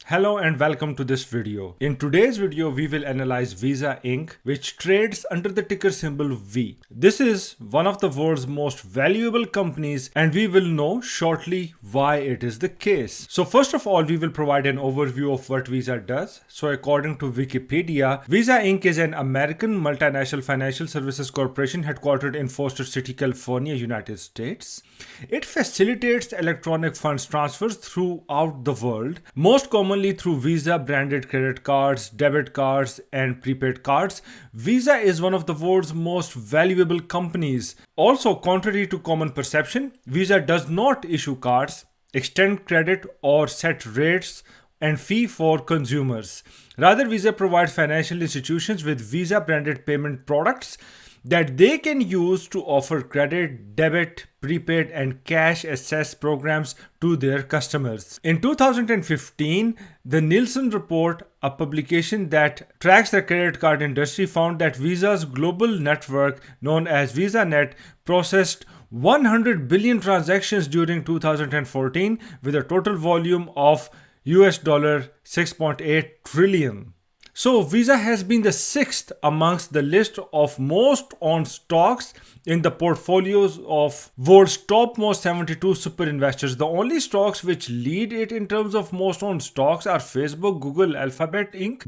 Hello and welcome to this video. In today's video, we will analyze Visa Inc., which trades under the ticker symbol V. This is one of the world's most valuable companies, and we will know shortly why it is the case. So first of all, we will provide an overview of what Visa does. So according to Wikipedia, Visa Inc. is an American multinational financial services corporation headquartered in Foster City, California, United States. It facilitates electronic funds transfers throughout the world, most commonly through Visa branded credit cards, debit cards, and prepaid cards. Visa is one of the world's most valuable companies. Also, contrary to common perception, Visa does not issue cards, extend credit, or set rates and fee for consumers. Rather, Visa provides financial institutions with Visa branded payment products that they can use to offer credit, debit, prepaid, and cash access programs to their customers. In 2015, the Nielsen Report, a publication that tracks the credit card industry, found that Visa's global network, known as VisaNet, processed 100 billion transactions during 2014 with a total volume of $6.8 trillion. So Visa has been the sixth amongst the list of most owned stocks in the portfolios of world's topmost 72 super investors. The only stocks which lead it in terms of most owned stocks are Facebook, Google Alphabet Inc.,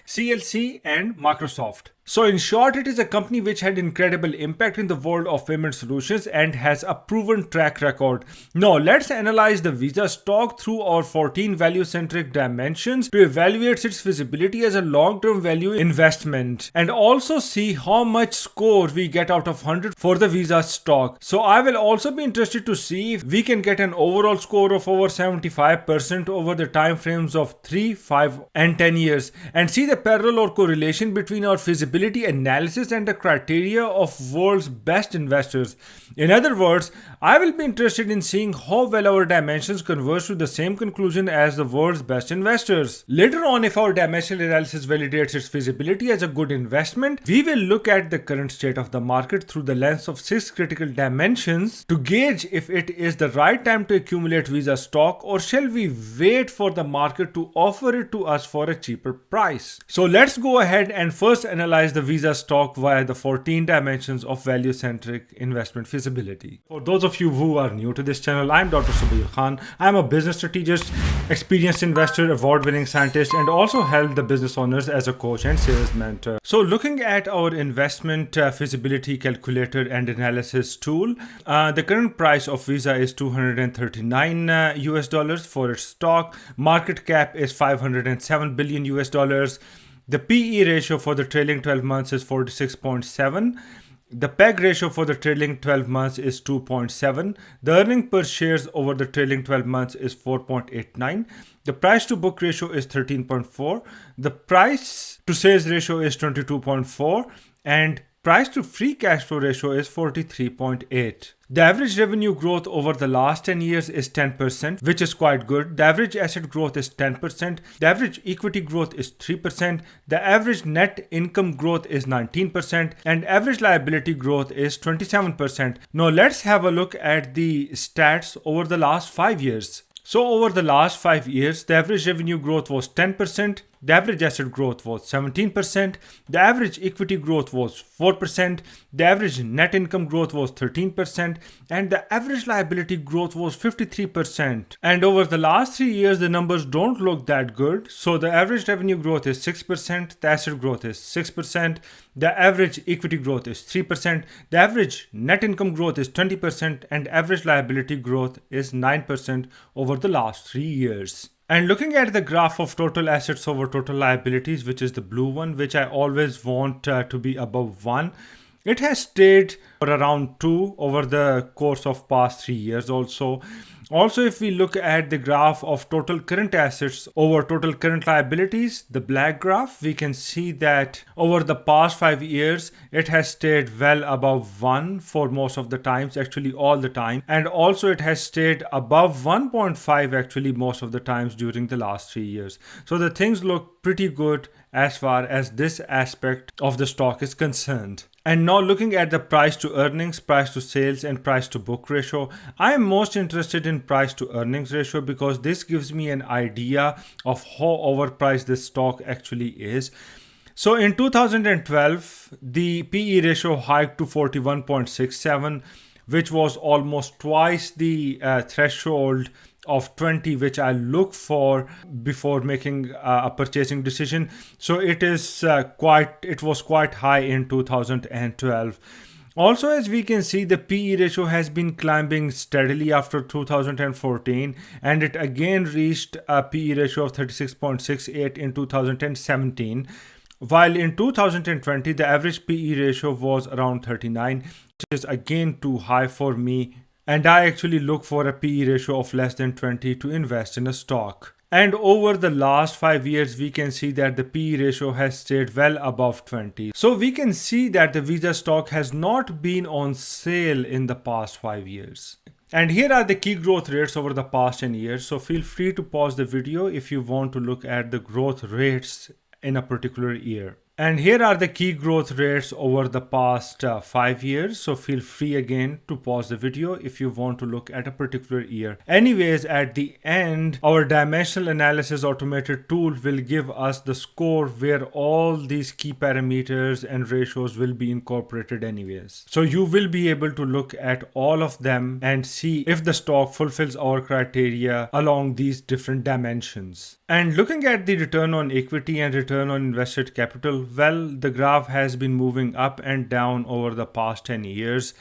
CLC, and Microsoft. So in short, it is a company which had incredible impact in the world of payment solutions and has a proven track record. Now let's analyze the Visa stock through our 14 value-centric dimensions to evaluate its feasibility as a long-term value investment and also see how much score we get out of 100 for the Visa stock. So I will also be interested to see if we can get an overall score of over 75% over the time frames of 3, 5, and 10 years and see the parallel or correlation between our feasibility analysis and the criteria of world's best investors. In other words, I will be interested in seeing how well our dimensions converge to the same conclusion as the world's best investors. Later on, if our dimensional analysis validates its feasibility as a good investment, we will look at the current state of the market through the lens of 6 critical dimensions to gauge if it is the right time to accumulate Visa stock, or shall we wait for the market to offer it to us for a cheaper price. So let's go ahead and first analyze the Visa stock via the 14 dimensions of value-centric investment feasibility. For those of you who are new to this channel, I'm Dr. Sabir Khan. I'm a business strategist, experienced investor, award-winning scientist, and also help the business owners as a coach and sales mentor. So looking at our investment feasibility calculator and analysis tool, the current price of Visa is $239 for its stock. Market cap is $507 billion. The PE ratio for the trailing 12 months is 46.7. The PEG ratio for the trailing 12 months is 2.7. The earning per shares over the trailing 12 months is 4.89. The price to book ratio is 13.4. The price to sales ratio is 22.4. And price to free cash flow ratio is 43.8. The average revenue growth over the last 10 years is 10%, which is quite good. The average asset growth is 10%. The average equity growth is 3%. The average net income growth is 19%. And average liability growth is 27%. Now let's have a look at the stats over the last 5 years. So over the last 5 years, the average revenue growth was 10%. The average asset growth was 17%. The average equity growth was 4%. The average net income growth was 13%. And the average liability growth was 53%. And over the last 3 years, the numbers don't look that good. So the average revenue growth is 6%. The asset growth is 6%. The average equity growth is 3%. The average net income growth is 20%. And average liability growth is 9% over the last 3 years. And looking at the graph of total assets over total liabilities, which is the blue one, which I always want to be above 1, it has stayed around 2 over the course of past 3 years also. Also, if we look at the graph of total current assets over total current liabilities, the black graph, we can see that over the past 5 years, it has stayed well above 1 for most of the times, actually all the time. And also it has stayed above 1.5 actually most of the times during the last 3 years. So the things look pretty good as far as this aspect of the stock is concerned. And now looking at the price to earnings, price to sales, and price to book ratio, I am most interested in price to earnings ratio because this gives me an idea of how overpriced this stock actually is. So in 2012, the PE ratio hiked to 41.67, which was almost twice the threshold of 20 which I look for before making a purchasing decision. So it was quite high in 2012. Also, as we can see, the PE ratio has been climbing steadily after 2014, and it again reached a PE ratio of 36.68 in 2017. While in 2020, the average PE ratio was around 39, which is again too high for me. And I actually look for a PE ratio of less than 20 to invest in a stock. And over the last 5 years, we can see that the PE ratio has stayed well above 20. So we can see that the Visa stock has not been on sale in the past 5 years. And here are the key growth rates over the past 10 years. So feel free to pause the video if you want to look at the growth rates in a particular year. And here are the key growth rates over the past 5 years. So feel free again to pause the video if you want to look at a particular year. Anyways, at the end, our dimensional analysis automated tool will give us the score where all these key parameters and ratios will be incorporated anyways. So you will be able to look at all of them and see if the stock fulfills our criteria along these different dimensions. And looking at the return on equity and return on invested capital, well, the graph has been moving up and down over the past 10 years.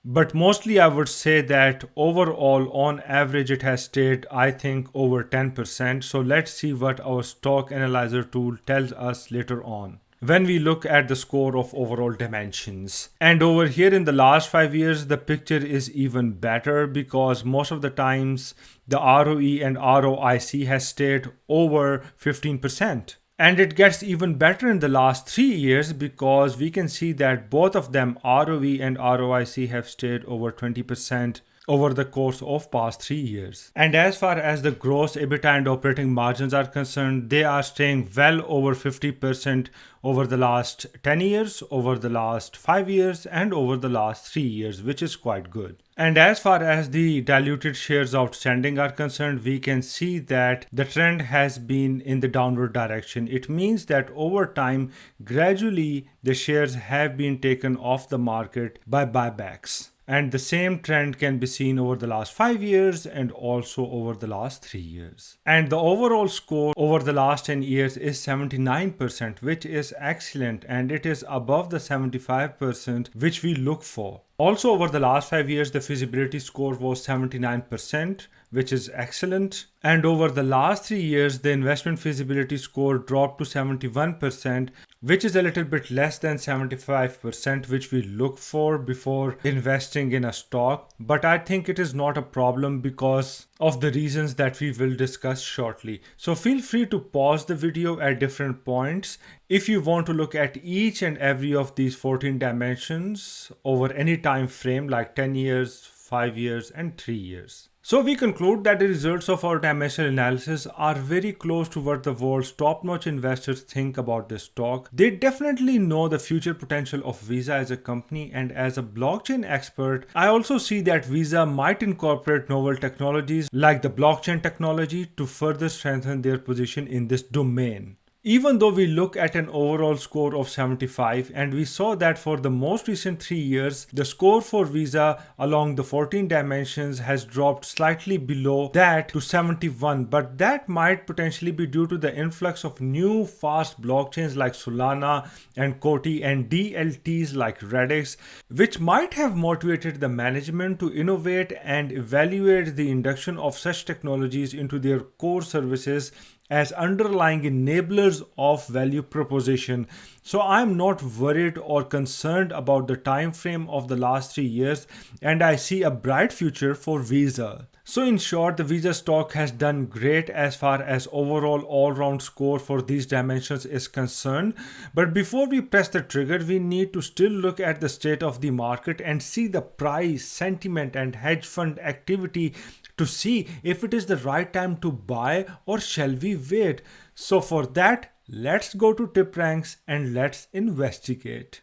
But mostly I would say that overall, on average, it has stayed, I think, over 10%. So let's see what our stock analyzer tool tells us later on when we look at the score of overall dimensions. And over here in the last 5 years, the picture is even better because most of the times the ROE and ROIC has stayed over 15%. And it gets even better in the last 3 years because we can see that both of them, ROE and ROIC, have stayed over 20% over the course of past 3 years. And as far as the gross EBITDA and operating margins are concerned, they are staying well over 50% over the last 10 years, over the last 5 years, and over the last 3 years, which is quite good. And as far as the diluted shares outstanding are concerned, we can see that the trend has been in the downward direction. It means that over time, gradually, the shares have been taken off the market by buybacks. And the same trend can be seen over the last 5 years and also over the last 3 years. And the overall score over the last 10 years is 79%, which is excellent, and it is above the 75% which we look for. Also, over the last 5 years, the feasibility score was 79%, which is excellent. And over the last 3 years, the investment feasibility score dropped to 71%, which is a little bit less than 75%, which we look for before investing in a stock. But I think it is not a problem because of the reasons that we will discuss shortly. So feel free to pause the video at different points if you want to look at each and every of these 14 dimensions over any time frame like 10 years, 5 years, and 3 years. So we conclude that the results of our dimensional analysis are very close to what the world's top-notch investors think about this stock. They definitely know the future potential of Visa as a company, and as a blockchain expert, I also see that Visa might incorporate novel technologies like the blockchain technology to further strengthen their position in this domain. Even though we look at an overall score of 75, and we saw that for the most recent 3 years, the score for Visa along the 14 dimensions has dropped slightly below that to 71, but that might potentially be due to the influx of new fast blockchains like Solana and Coti and DLTs like Redis, which might have motivated the management to innovate and evaluate the induction of such technologies into their core services as underlying enablers of value proposition. So I'm not worried or concerned about the time frame of the last 3 years, and I see a bright future for Visa. So in short, the Visa stock has done great as far as overall all-round score for these dimensions is concerned. But before we press the trigger, we need to still look at the state of the market and see the price, sentiment, and hedge fund activity to see if it is the right time to buy or shall we wait. So for that, let's go to TipRanks and let's investigate.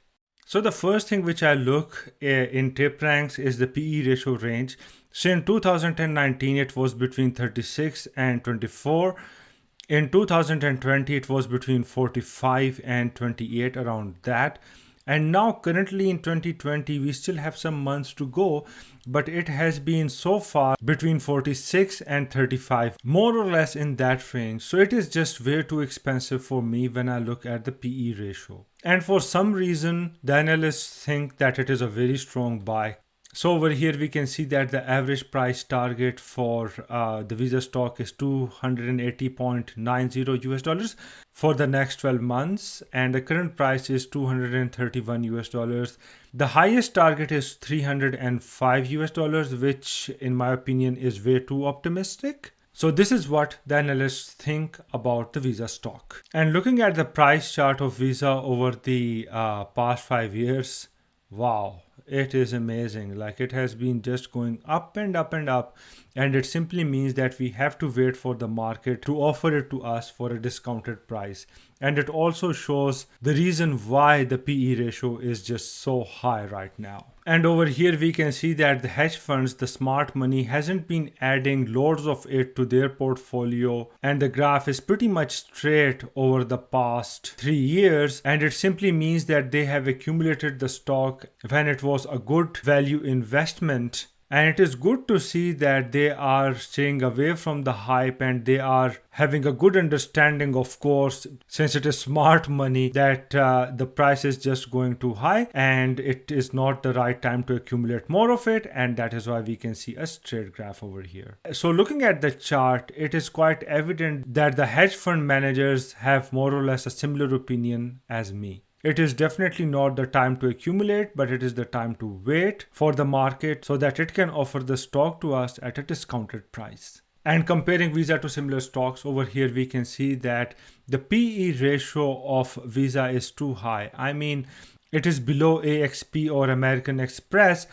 So the first thing which I look in TipRanks is the PE ratio range. So in 2019 it was between 36 and 24. In 2020 it was between 45 and 28, around that. And now currently in 2020 we still have some months to go, but it has been so far between 46 and 35, more or less in that range. So it is just way too expensive for me when I look at the PE ratio. And for some reason the analysts think that it is a very strong buy. So over here we can see that the average price target for the Visa stock is 280.90 US dollars for the next 12 months, and the current price is 231 US dollars. The highest target is 305 US dollars, which in my opinion is way too optimistic. So this is what the analysts think about the Visa stock. And looking at the price chart of Visa over the past 5 years, wow, it is amazing. Like, it has been just going up and up and up, and it simply means that we have to wait for the market to offer it to us for a discounted price. And it also shows the reason why the PE ratio is just so high right now. And over here we can see that the hedge funds, the smart money, hasn't been adding loads of it to their portfolio, and the graph is pretty much straight over the past 3 years, and it simply means that they have accumulated the stock when it was a good value investment. And it is good to see that they are staying away from the hype, and they are having a good understanding, of course, since it is smart money, that the price is just going too high and it is not the right time to accumulate more of it. And that is why we can see a straight graph over here. So looking at the chart, it is quite evident that the hedge fund managers have more or less a similar opinion as me. It is definitely not the time to accumulate, but it is the time to wait for the market so that it can offer the stock to us at a discounted price. And comparing Visa to similar stocks, over here we can see that the PE ratio of Visa is too high. I mean, it is below AXP or American Express,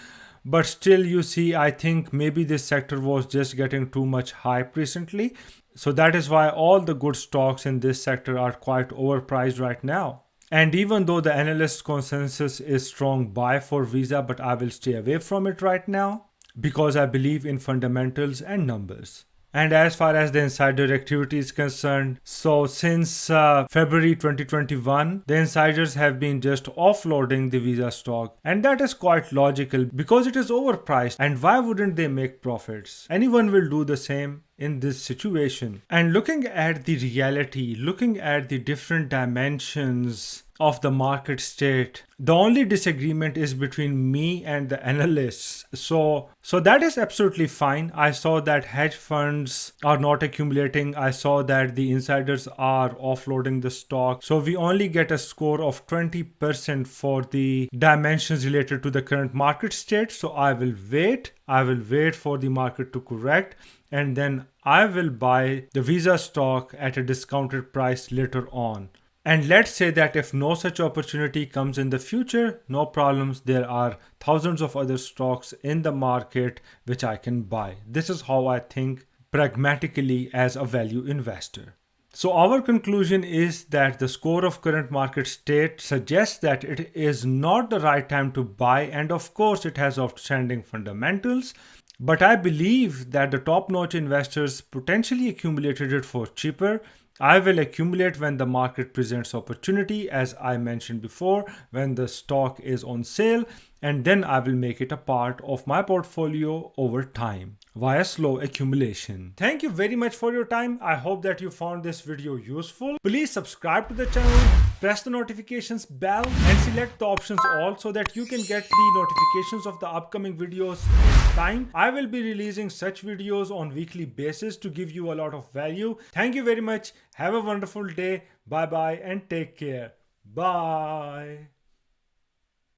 but still, you see, I think maybe this sector was just getting too much hype recently. So that is why all the good stocks in this sector are quite overpriced right now. And even though the analyst consensus is strong buy for Visa, but I will stay away from it right now because I believe in fundamentals and numbers. And as far as the insider activity is concerned, so since February 2021, the insiders have been just offloading the Visa stock. And that is quite logical because it is overpriced. And why wouldn't they make profits? Anyone will do the same in this situation. And looking at the reality, looking at the different dimensions of the market state, the only disagreement is between me and the analysts. So that is absolutely fine. I saw that hedge funds are not accumulating. I saw that the insiders are offloading the stock. So we only get a score of 20% for the dimensions related to the current market state. So I will wait. I will wait for the market to correct, and then I will buy the Visa stock at a discounted price later on. And let's say that if no such opportunity comes in the future, no problems. There are thousands of other stocks in the market which I can buy. This is how I think pragmatically as a value investor. So our conclusion is that the score of current market state suggests that it is not the right time to buy, and of course it has outstanding fundamentals. But I believe that the top-notch investors potentially accumulated it for cheaper. I will accumulate when the market presents opportunity, as I mentioned before, when the stock is on sale, and then I will make it a part of my portfolio over time via slow accumulation. Thank you very much for your time. I hope that you found this video useful. Please subscribe to the channel, press the notifications bell, and select the options all so that you can get the notifications of the upcoming videos in time. I will be releasing such videos on weekly basis to give you a lot of value. Thank you very much. Have a wonderful day. Bye bye and take care. Bye.